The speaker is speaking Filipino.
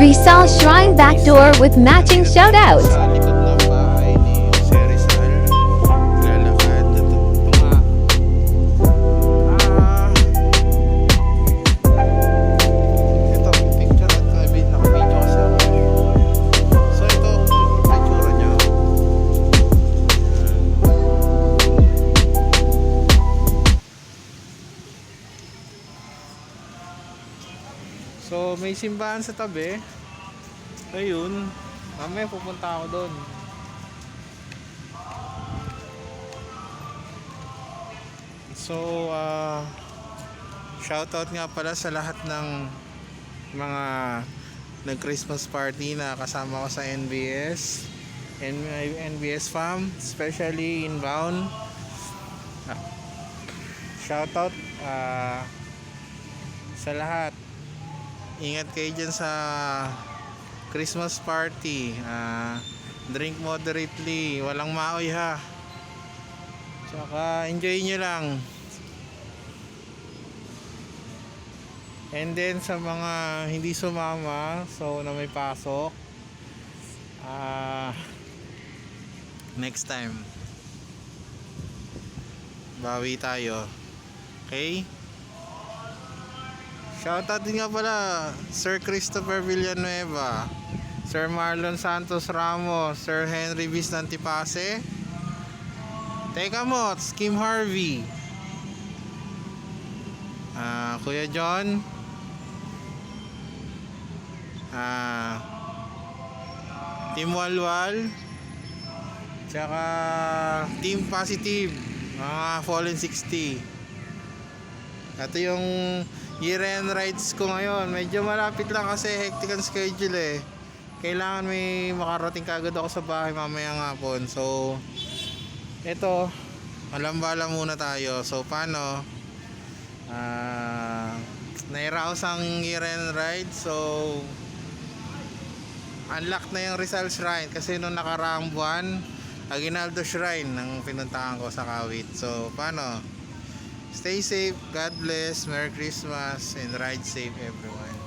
Rizal Shrine backdoor with matching shoutout. Sa likod ng bahay ni Jose Rizal, lalakad na ito. Ito, picture at naka-video kasi ako. So ito, picture niya. So may simbahan sa tabi. Ayun, mamaya pupunta ako doon. So, shoutout nga pala sa lahat ng mga nag-Christmas party na kasama ko sa NBS and NBS fam, especially inbound. Shoutout sa lahat. Ingat kayo dyan sa Christmas party. Drink moderately, walang maoy ha. Tsaka enjoy nyo lang. And then sa mga hindi sumama, so na may pasok, next time bawi tayo. Okay? Shoutout din nga pala Sir Christopher Villanueva, Sir Marlon Santos Ramos, Sir Henry Bis Nantipase, Teka Mots, Kim Harvey, Kuya John, Team Walwal, tsaka Team Positive, mga Fallen 60. Ito yung year-end rides ko ngayon. Medyo malapit lang kasi hectic ang schedule eh. Kailangan may makarating kagad ako sa bahay mamayang hapon. So, ito, malambala muna tayo. So, paano? Nairaos ang year-end ride. So, unlock na yung Rizal Shrine. Kasi nung nakaraang buwan, Aguinaldo Shrine ang pinuntahan ko sa Kawit. So, paano? Stay safe, God bless, Merry Christmas, and ride safe everyone.